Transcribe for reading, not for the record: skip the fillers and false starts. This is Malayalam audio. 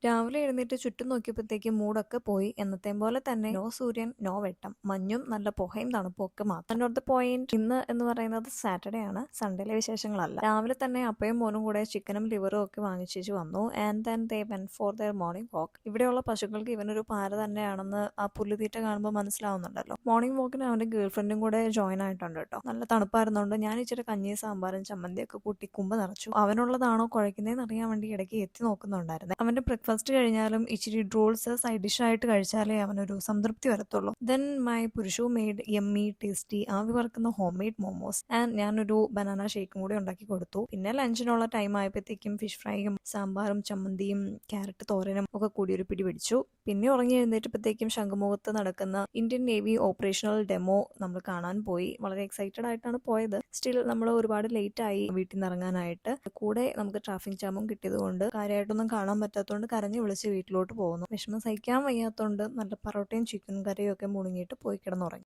രാവിലെ എഴുന്നേറ്റ് ചുറ്റും നോക്കിയപ്പോഴത്തേക്കും മൂടൊക്കെ പോയി. എന്നത്തേം പോലെ തന്നെ നോ സൂര്യൻ, നോ വെട്ടം. മഞ്ഞും നല്ല പുകയും തണുപ്പും ഒക്കെ മാത്രം. Not the point. ഇന്ന് എന്ന് പറയുന്നത് സാറ്റർഡേ ആണ്, സൺഡേയിലെ വിശേഷങ്ങളല്ല. രാവിലെ തന്നെ അപ്പയും മോനും കൂടെ ചിക്കനും ലിവറും ഒക്കെ വാങ്ങിച്ചു വന്നു. And then they went for their morning walk. ഇവിടെയുള്ള പശുക്കൾക്ക് ഇവനൊരു പാര തന്നെയാണെന്ന് ആ പുല്ലുതീറ്റ കാണുമ്പോൾ മനസ്സിലാവുന്നുണ്ടല്ലോ. മോർണിംഗ് വാക്കിന് അവന്റെ ഗേൾ ഫ്രണ്ടും കൂടെ ജോയിൻ ആയിട്ടുണ്ട് കേട്ടോ. നല്ല തണുപ്പായിരുന്നോണ്ട് ഞാൻ ഇച്ചിരി കഞ്ഞിയും സാമ്പാറും ചമ്മന്തിയൊക്കെ കൂട്ടി കുമ്പ് നിറച്ചു. അവനുള്ളതാണോ കുഴക്കുന്നതെന്ന് അറിയാൻ വേണ്ടി ഇടയ്ക്ക് എത്തി നോക്കുന്നുണ്ടായിരുന്നു. അവന്റെ ബ്രേക്ക്ഫാസ്റ്റ് കഴിഞ്ഞാലും ഇച്ചിരി ഡ്രോൾസ് സൈഡ് ഡിഷ് ആയിട്ട് കഴിച്ചാലേ അവനൊരു സംതൃപ്തി വരത്തുള്ളൂ. Then my Purushu made yummy tasty ആവി വറക്കുന്ന ഹോം മെയ്ഡ് മോമോസ് ആൻഡ് ഞാനൊരു ബനാന ഷേക്കും കൂടി ഉണ്ടാക്കി കൊടുത്തു. പിന്നെ ലഞ്ചിനുള്ള ടൈം ആയപ്പോഴത്തേക്കും ഫിഷ് ഫ്രൈയും സാമ്പാറും ചമ്മന്തിയും ക്യാരറ്റ് തോരനും ഒക്കെ കൂടി ഒരു പിടി പിടിച്ചു. പിന്നെ ഉറങ്ങി എഴുന്നേറ്റപ്പോഴത്തേക്കും ശംഖുമുഖത്ത് നടക്കുന്ന ഇന്ത്യൻ നേവി ഓപ്പറേഷണൽ ഡെമോ നമ്മൾ കാണാൻ പോയി. വളരെ എക്സൈറ്റഡ് ആയിട്ടാണ് പോയത്. സ്റ്റിൽ നമ്മൾ ഒരുപാട് ലേറ്റ് ആയി വീട്ടിൽ നിന്ന് ഇറങ്ങാനായിട്ട്. കൂടെ നമുക്ക് ട്രാഫിക് ജാമും കിട്ടിയത് കൊണ്ട് കാര്യമായിട്ടൊന്നും കാണാൻ പറ്റാത്തതുകൊണ്ട് കരഞ്ഞു വിളിച്ച് വീട്ടിലോട്ട് പോകുന്നു. വിഷമം സഹിക്കാൻ വയ്യാത്തതുകൊണ്ട് നല്ല പൊറോട്ടയും ചിക്കൻ കറിയും ഒക്കെ മുണുങ്ങിയിട്ട് പോയി കിടന്നുറങ്ങി.